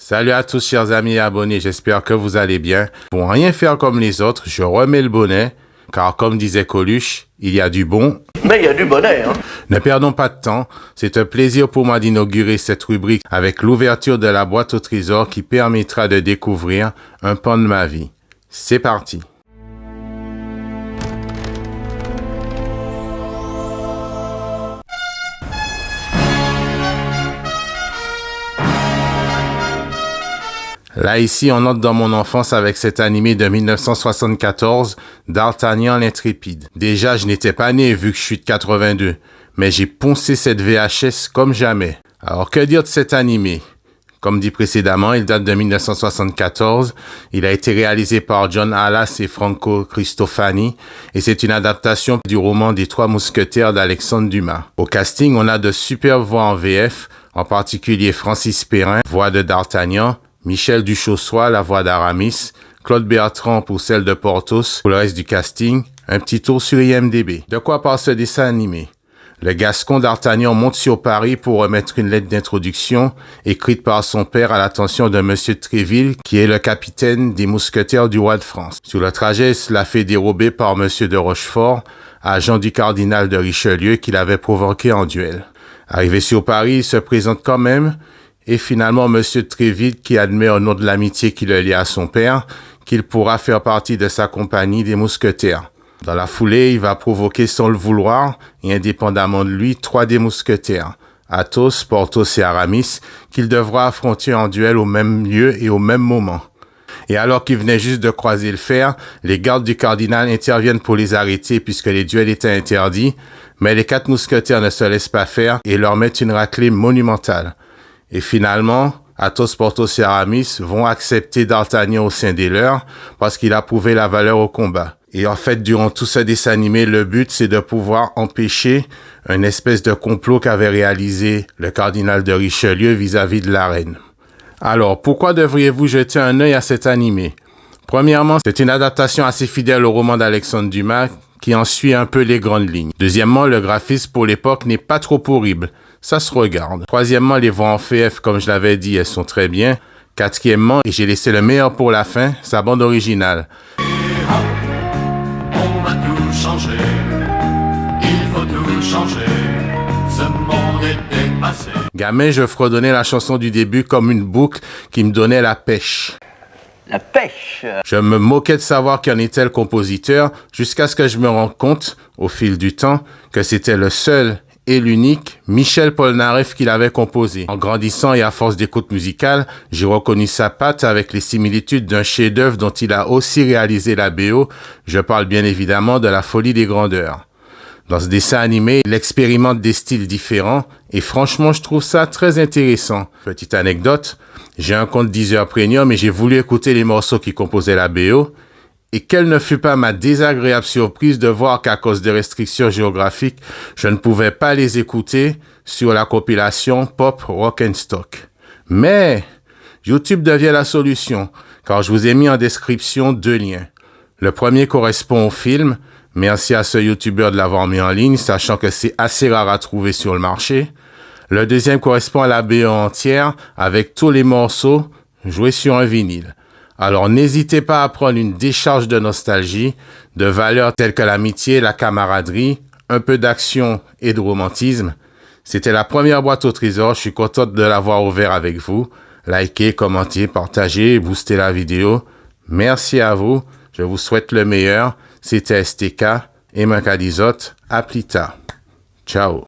Salut à tous chers amis et abonnés, j'espère que vous allez bien. Pour rien faire comme les autres, je remets le bonnet, car comme disait Coluche, il y a du bon. Mais il y a du bonnet, hein. Ne perdons pas de temps, c'est un plaisir pour moi d'inaugurer cette rubrique avec l'ouverture de la boîte au trésor qui permettra de découvrir un pan de ma vie. C'est parti. Là, ici, on entre dans mon enfance avec cet animé de 1974, D'Artagnan l'intrépide. Déjà, je n'étais pas né vu que je suis de 82, mais j'ai poncé cette VHS comme jamais. Alors, que dire de cet animé? Comme dit précédemment, il date de 1974. Il a été réalisé par John Halas et Franco Cristofani et c'est une adaptation du roman des Trois Mousquetaires d'Alexandre Dumas. Au casting, on a de superbes voix en VF, en particulier Francis Perrin, voix de D'Artagnan, Michel Duchossois, la voix d'Aramis, Claude Bertrand pour celle de Porthos. Pour le reste du casting, un petit tour sur IMDb. De quoi parle ce dessin animé? Le Gascon d'Artagnan monte sur Paris pour remettre une lettre d'introduction écrite par son père à l'attention de Monsieur Tréville, qui est le capitaine des mousquetaires du roi de France. Sur le trajet, il se l'a fait dérober par Monsieur de Rochefort, agent du cardinal de Richelieu qui l'avait provoqué en duel. Arrivé sur Paris, il se présente quand même, et finalement Monsieur Tréville qui admet au nom de l'amitié qui le lie à son père, qu'il pourra faire partie de sa compagnie des mousquetaires. Dans la foulée, il va provoquer sans le vouloir, et indépendamment de lui, 3 des mousquetaires, Athos, Porthos et Aramis, qu'il devra affronter en duel au même lieu et au même moment. Et alors qu'ils venaient juste de croiser le fer, les gardes du cardinal interviennent pour les arrêter puisque les duels étaient interdits, mais les 4 mousquetaires ne se laissent pas faire et leur mettent une raclée monumentale. Et finalement, Athos, Porthos et Aramis vont accepter D'Artagnan au sein des leurs parce qu'il a prouvé la valeur au combat. Et en fait, durant tout ce dessin animé, le but, c'est de pouvoir empêcher une espèce de complot qu'avait réalisé le cardinal de Richelieu vis-à-vis de la reine. Alors, pourquoi devriez-vous jeter un œil à cet animé? Premièrement, c'est une adaptation assez fidèle au roman d'Alexandre Dumas qui en suit un peu les grandes lignes. Deuxièmement, le graphisme pour l'époque n'est pas trop horrible. Ça se regarde. Troisièmement, les voix en VF, comme je l'avais dit, elles sont très bien. Quatrièmement, et j'ai laissé le meilleur pour la fin, sa bande originale. On va tout changer, il faut tout changer, ce monde est dépassé. Gamin, je fredonnais la chanson du début comme une boucle qui me donnait la pêche. La pêche. Je me moquais de savoir qu'en était le compositeur, jusqu'à ce que je me rende compte, au fil du temps, que c'était le seul et l'unique Michel Polnareff qui l'avait composé. En grandissant et à force d'écoute musicale, j'ai reconnu sa patte avec les similitudes d'un chef-d'œuvre dont il a aussi réalisé la BO. Je parle bien évidemment de La Folie des Grandeurs. Dans ce dessin animé, il expérimente des styles différents et franchement, je trouve ça très intéressant. Petite anecdote, j'ai un compte Deezer Premium et j'ai voulu écouter les morceaux qui composaient la BO. Et quelle ne fut pas ma désagréable surprise de voir qu'à cause de restrictions géographiques, je ne pouvais pas les écouter sur la compilation Pop Rock and Stock. Mais YouTube devient la solution, car je vous ai mis en description 2 liens. Le premier correspond au film, merci à ce YouTuber de l'avoir mis en ligne, sachant que c'est assez rare à trouver sur le marché. Le deuxième correspond à la BO entière, avec tous les morceaux joués sur un vinyle. Alors n'hésitez pas à prendre une décharge de nostalgie, de valeurs telles que l'amitié, la camaraderie, un peu d'action et de romantisme. C'était la première boîte au trésor, je suis content de l'avoir ouvert avec vous. Likez, commentez, partagez, boostez la vidéo. Merci à vous, je vous souhaite le meilleur. C'était STK et Macadizot, à plus tard. Ciao.